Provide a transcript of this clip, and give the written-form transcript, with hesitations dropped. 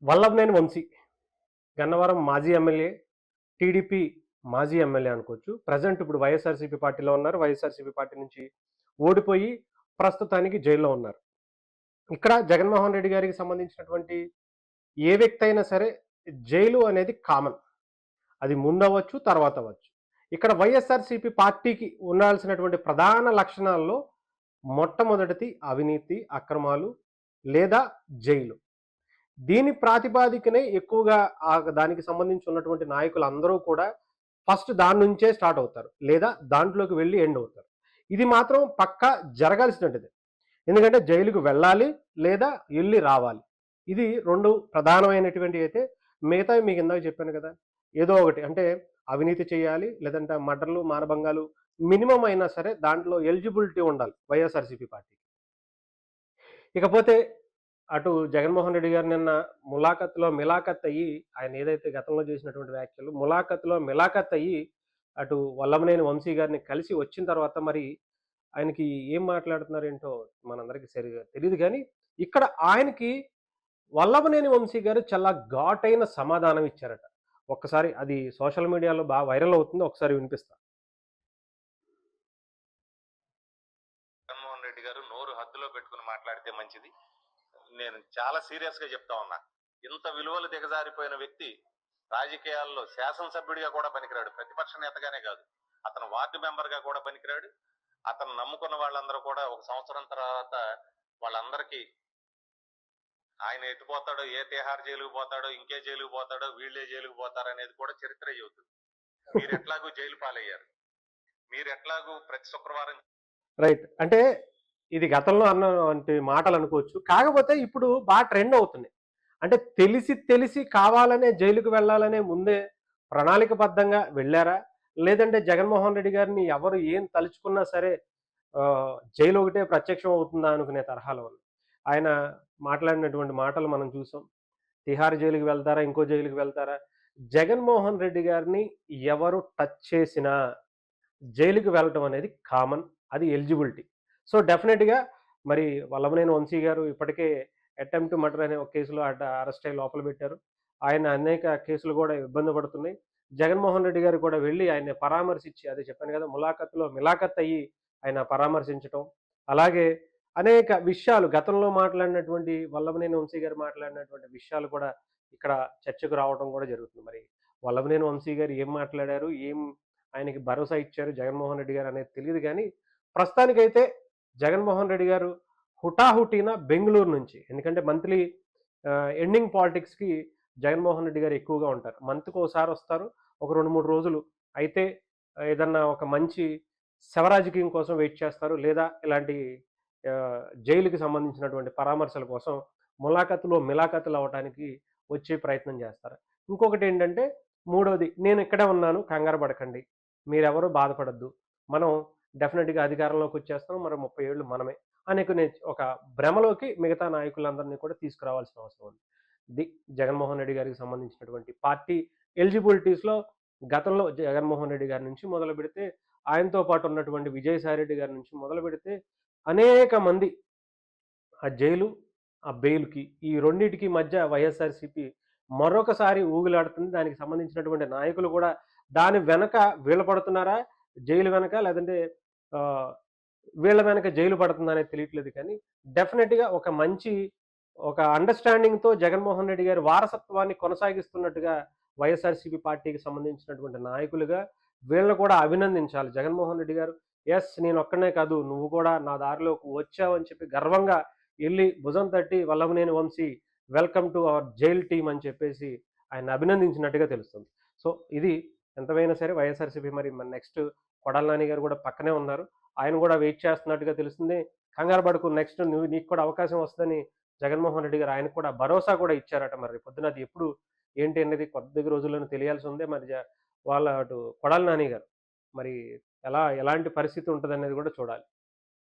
వల్లభనేని వంశీ గన్నవరం మాజీ MLA, TDP మాజీ MLA అనుకోవచ్చు. ప్రెజెంట్ ఇప్పుడు వైఎస్ఆర్‌సీపీ పార్టీలో ఉన్నారు. వైఎస్ఆర్‌సీపీ పార్టీ నుంచి ఓడిపోయి ప్రస్తుతానికి జైల్లో ఉన్నారు. ఇక్కడ జగన్మోహన్ రెడ్డి గారికి సంబంధించినటువంటి ఏ వ్యక్తి అయినా సరే జైలు అనేది కామన్. అది ముందవ్వచ్చు, తర్వాత అవ్వచ్చు. ఇక్కడ వైఎస్ఆర్‌సీపీ పార్టీకి ఉండాల్సినటువంటి ప్రధాన లక్షణాల్లో మొట్టమొదటిది అవినీతి, అక్రమాలు లేదా జైలు. దీని ప్రాతిపాదికనే ఎక్కువగా దానికి సంబంధించి ఉన్నటువంటి నాయకులందరూ కూడా ఫస్ట్ దాని నుంచే స్టార్ట్ అవుతారు. లేదా దాంట్లోకి వెళ్ళి ఎండ్ అవుతారు. ఇది మాత్రం పక్కా జరగాల్సినటిదే. ఎందుకంటే జైలుకి వెళ్ళాలి లేదా ఎళ్లి రావాలి. ఇది 2 ప్రధానమైనటువంటివి అయితే మిగతావి మీకు ఇందాక చెప్పాను కదా! ఏదో ఒకటి అంటే అవినీతి చేయాలి, లేదంటే మర్డర్‌లు, మానభంగాలు మినిమమ్ అయినా సరే దాంట్లో ఎలిజిబిలిటీ ఉండాలి వైఎస్ఆర్‌సీపీ పార్టీకి. ఇకపోతే అటు జగన్మోహన్ రెడ్డి గారు నిన్న ములాఖత్‌లో మిలాఖత్ అయ్యి, ఆయన ఏదైతే గతంలో చేసినటువంటి వ్యాఖ్యలు ములాఖత్‌లో మిలాఖత్ అయ్యి, అటు వల్లభనేని వంశీ గారిని కలిసి వచ్చిన తర్వాత మరి ఆయనకి ఏం మాట్లాడుతున్నారేంటో మనందరికీ సరిగ్గా తెలీదు గానీ, ఇక్కడ ఆయనకి వల్లభనేని వంశీ గారు చాలా ఘాటైన సమాధానం ఇచ్చారట. ఒక్కసారి అది సోషల్ మీడియాలో వైరల్ అవుతుంది. ఒకసారి వినిపిస్తా. జగన్మోహన్ రెడ్డి గారు నోరు హద్దులో పెట్టుకుని మాట్లాడితే మంచిది. నేను చాలా సీరియస్ గా చెప్తా ఉన్నా. ఇంత విలువలు దిగజారిపోయిన వ్యక్తి రాజకీయాల్లో శాసనసభ్యుడిగా కూడా పనికిరాడు. ప్రతిపక్ష నేతగానే కాదు, అతను వార్డు మెంబర్ గా కూడా పనికిరాడు. అతను నమ్ముకున్న వాళ్ళందరూ కూడా ఒక సంవత్సరం తర్వాత వాళ్ళందరికీ ఆయన ఎట్టుపోతాడో, ఏ తిహార్ జైలుకు పోతాడో, ఇంకే జైలుకు పోతాడో, వీళ్ళే జైలుకు పోతారు అనేది కూడా చరిత్ర చెబుతుంది. మీరు ఎట్లాగూ జైలు పాలయ్యారు. మీరు ఎట్లాగూ ప్రతి శుక్రవారం రైట్. అంటే ఇది గతంలో అన్నవంటి మాటలు అనుకోవచ్చు. కాకపోతే ఇప్పుడు ట్రెండ్ అవుతున్నాయి. అంటే తెలిసి తెలిసి కావాలనే జైలుకి వెళ్ళాలనే ముందే ప్రణాళికబద్ధంగా వెళ్లారా? లేదంటే జగన్మోహన్ రెడ్డి గారిని ఎవరు ఏం తలుచుకున్నా సరే జైలు ఒకటే ప్రత్యక్షం అవుతుందా అనుకునే తరహాలో ఉంది. ఆయన మాట్లాడినటువంటి మాటలు మనం చూసాం. తిహార్ జైలుకి వెళ్తారా? ఇంకో జైలుకి వెళ్తారా? జగన్మోహన్ రెడ్డి గారిని ఎవరు టచ్ చేసినా జైలుకి వెళ్ళటం అనేది కామన్. అది ఎలిజిబిలిటీ. సో, డెఫినెట్‌గా మరి వల్లభనేని వంశీ గారు ఇప్పటికే అటెంప్ట్ మర్డర్ అనే ఒక కేసులో అరెస్ట్ అయ్యి లోపల పెట్టారు. ఆయన అనేక కేసులు గూడా ఇబ్బంది పడుతున్నాయి. జగన్మోహన్ రెడ్డి గారు కూడా వెళ్లి ఆయన్ని పరామర్శించి అదే చెప్పాను గదా! ములాఖత్‌లో మిలాఖత్ అయ్యి ఆయన పరామర్శించటం. అలాగే అనేక విషయాలు గతంలో మాట్లాడినటువంటి వల్లభనేని వంశీ గారు మాట్లాడినటువంటి విషయాలు కూడా ఇక్కడ చర్చకు రావడం కూడా జరుగుతుంది. మరి వల్లభనేని వంశీ గారు ఏం మాట్లాడారు? ఆయనకి భరోసా ఇచ్చారు జగన్మోహన్ రెడ్డి గారు అనేది తెలీదు గానీ, ప్రస్తుతానికైతే జగన్మోహన్ రెడ్డి గారు హుటాహుటిన బెంగుళూరు నుంచి ఎందుకంటే మంత్లీ ఎండింగ్ పాలిటిక్స్‌కి జగన్మోహన్ రెడ్డి గారు ఎక్కువగా ఉంటారు. మంత్‌కోసారి వస్తారు. ఒక 2, 3 రోజులు అయితే ఏదన్నా ఒక మంచి శవరాజకీయం కోసం వెయిట్ చేస్తారు. లేదా ఇలాంటి జైలుకి సంబంధించినటువంటి పరామర్శల కోసం మిలాఖతులు అవ్వటానికి వచ్చే ప్రయత్నం చేస్తారు. ఇంకొకటేంటంటే మూడోది నేను ఇక్కడే ఉన్నాను కంగారు పడకండి. మీరెవరు బాధపడొద్దు. మనం డెఫినిట్‌గా అధికారంలోకొచ్చేస్తాం. మరి 30 ఏళ్ళు మనమే అనుకునే ఒక భ్రమలోకి మిగతా నాయకులందరినీ కూడా తీసుకురావాల్సిన అవసరం ఉంది. ఇది జగన్మోహన్ రెడ్డి గారికి సంబంధించినటువంటి పార్టీ ఎలిజిబిలిటీస్‌లో గతంలో జగన్మోహన్ రెడ్డి గారి నుంచి మొదలుపెడితే, ఆయనతో పాటు ఉన్నటువంటి విజయసాయిరెడ్డి గారి నుంచి మొదలుపెడితే అనేక మంది ఆ జైలు, ఆ బెయిల్‌కి ఈ రెండిటికి మధ్య వైఎస్ఆర్‌సీపీ మరొకసారి ఊగులాడుతుంది. దానికి సంబంధించినటువంటి నాయకులు కూడా దాని వెనక వీళ్ళు పడుతున్నారా? జైలు వెనక లేదంటే ఆహ్, వీళ్ళ వెనక జైలు పడుతుందా అనేది తెలియట్లేదు కానీ డెఫినిట్‌గా ఒక అండర్‌స్టాండింగ్‌తో జగన్మోహన్ రెడ్డి గారి వారసత్వాన్ని కొనసాగిస్తున్నట్టుగా వైఎస్ఆర్‌సీపీ పార్టీకి సంబంధించినటువంటి నాయకులుగా వీళ్ళని కూడా అభినందించాలి. జగన్మోహన్ రెడ్డి గారు నేనొక్కడినే కాదు నువ్వు కూడా నా దారిలోకి వచ్చావని చెప్పి గర్వంగా ఎళ్లి భుజం తట్టి Vallabhaneni Vamsi welcome to our jail team అని చెప్పేసి ఆయన్ని అభినందించినట్టుగా తెలుస్తుంది. సో, ఇది ఎంతమైనా సరే వైఎస్ఆర్‌సీపీ మరి నెక్స్ట్ కొడాల నాని గారు కూడా పక్కనే ఉన్నారు. ఆయన కూడా వెయిట్ చేస్తున్నట్టుగా తెలుస్తుంది. కంగారు పడకు నెక్స్ట్ నీకు కూడా అవకాశం వస్తదని జగన్మోహన్ రెడ్డి గారు ఆయనకు కూడా భరోసా కూడా ఇచ్చారట. మరి రేపొద్దున అది ఎప్పుడు ఏంటి అనేది కొద్ది రోజుల్లోనే తెలియాల్సి ఉంది. మరి వాళ్ళ అటు కొడాల నాని గారు మరి ఎలాంటి పరిస్థితి ఉంటదనేది కూడా చూడాలి.